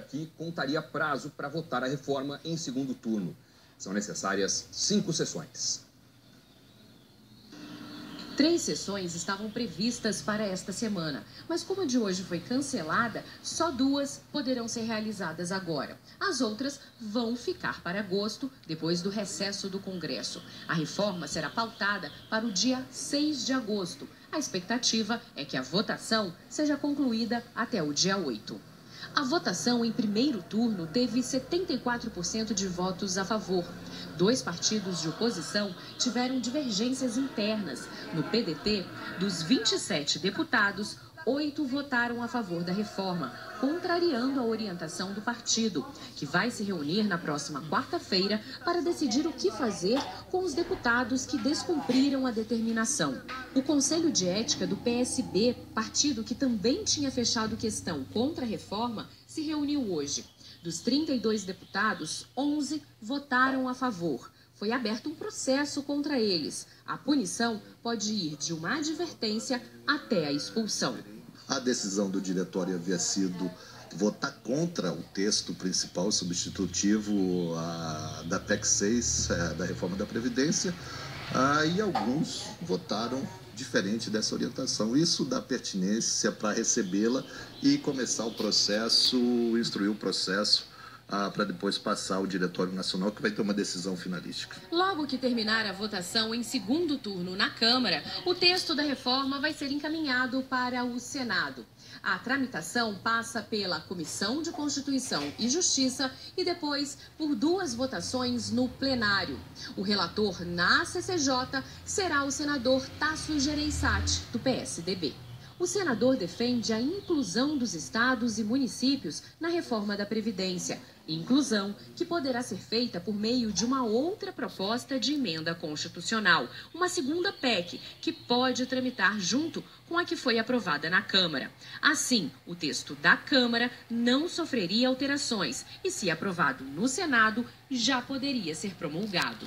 que contaria prazo para votar a reforma em segundo turno. São necessárias 5 sessões. 3 sessões estavam previstas para esta semana, mas como a de hoje foi cancelada, só 2 poderão ser realizadas agora. As outras vão ficar para agosto, depois do recesso do Congresso. A reforma será pautada para o dia 6 de agosto. A expectativa é que a votação seja concluída até o dia 8. A votação em primeiro turno teve 74% de votos a favor. 2 partidos de oposição tiveram divergências internas. No PDT, dos 27 deputados, 8 votaram a favor da reforma, contrariando a orientação do partido, que vai se reunir na próxima quarta-feira para decidir o que fazer com os deputados que descumpriram a determinação. O Conselho de Ética do PSB, partido que também tinha fechado questão contra a reforma, se reuniu hoje. Dos 32 deputados, 11 votaram a favor. Foi aberto um processo contra eles. A punição pode ir de uma advertência até a expulsão. A decisão do diretório havia sido votar contra o texto principal substitutivo da PEC 6, da reforma da Previdência, e alguns votaram diferente dessa orientação. Isso dá pertinência para recebê-la e começar o processo, instruir o processo, para depois passar ao Diretório Nacional, que vai ter uma decisão finalística. Logo que terminar a votação em segundo turno na Câmara, o texto da reforma vai ser encaminhado para o Senado. A tramitação passa pela Comissão de Constituição e Justiça e depois por 2 votações no plenário. O relator na CCJ será o senador Tasso Gereissati, do PSDB. O senador defende a inclusão dos estados e municípios na reforma da Previdência, inclusão que poderá ser feita por meio de uma outra proposta de emenda constitucional, uma segunda PEC, que pode tramitar junto com a que foi aprovada na Câmara. Assim, o texto da Câmara não sofreria alterações e, se aprovado no Senado, já poderia ser promulgado.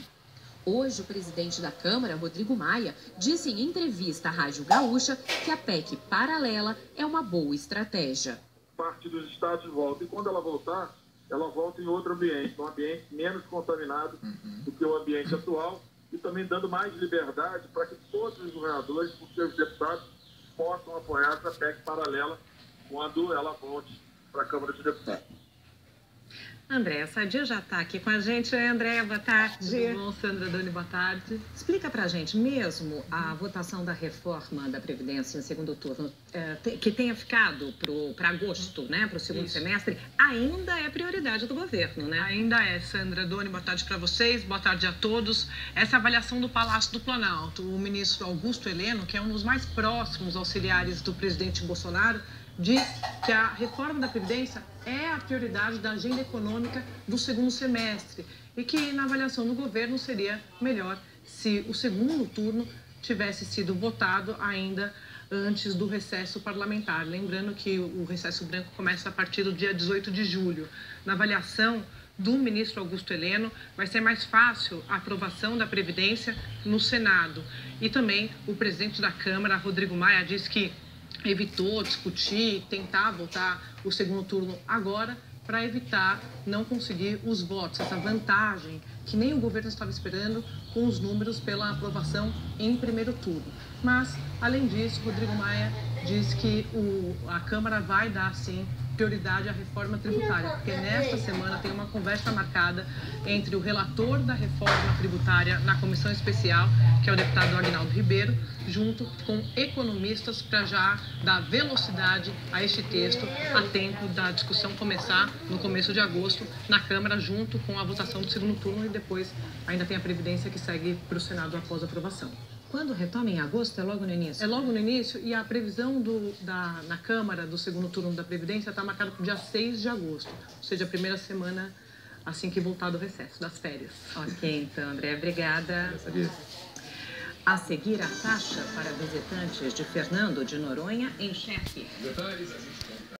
Hoje, o presidente da Câmara, Rodrigo Maia, disse em entrevista à Rádio Gaúcha que a PEC paralela é uma boa estratégia. Parte dos estados volta, e quando ela voltar, ela volta em outro ambiente, um ambiente menos contaminado do que o ambiente atual, e também dando mais liberdade para que todos os governadores, os seus deputados, possam apoiar essa PEC paralela quando ela volte para a Câmara de Deputados. Andréa Sadia já está aqui com a gente. Andréa, boa tarde. Tudo bom, Sandra Doni, boa tarde. Explica para a gente, mesmo a votação da reforma da Previdência em segundo turno, que tenha ficado para agosto, né, para o segundo semestre, ainda é prioridade do governo, né? Ainda é, Sandra Doni, boa tarde para vocês, boa tarde a todos. Essa avaliação do Palácio do Planalto, o ministro Augusto Heleno, que é um dos mais próximos auxiliares do presidente Bolsonaro, diz que a reforma da Previdência é a prioridade da agenda econômica do segundo semestre e que, na avaliação do governo, seria melhor se o segundo turno tivesse sido votado ainda antes do recesso parlamentar. Lembrando que o recesso branco começa a partir do dia 18 de julho. Na avaliação do ministro Augusto Heleno, vai ser mais fácil a aprovação da Previdência no Senado. E também o presidente da Câmara, Rodrigo Maia, diz que evitou discutir, tentar votar o segundo turno agora para evitar não conseguir os votos, essa vantagem que nem o governo estava esperando com os números pela aprovação em primeiro turno. Mas, além disso, Rodrigo Maia diz que a Câmara vai dar, sim, prioridade à reforma tributária, porque nesta semana tem uma conversa marcada entre o relator da reforma tributária na comissão especial, que é o deputado Aguinaldo Ribeiro, junto com economistas para já dar velocidade a este texto a tempo da discussão começar no começo de agosto na Câmara, junto com a votação do segundo turno, e depois ainda tem a Previdência que segue para o Senado após a aprovação. Quando retoma em agosto, é logo no início? É logo no início, e a previsão na Câmara do segundo turno da Previdência está marcada para o dia 6 de agosto, ou seja, a primeira semana assim que voltar do recesso, das férias. Ok, então, André, obrigada. A seguir, a taxa para visitantes de Fernando de Noronha em Chefe.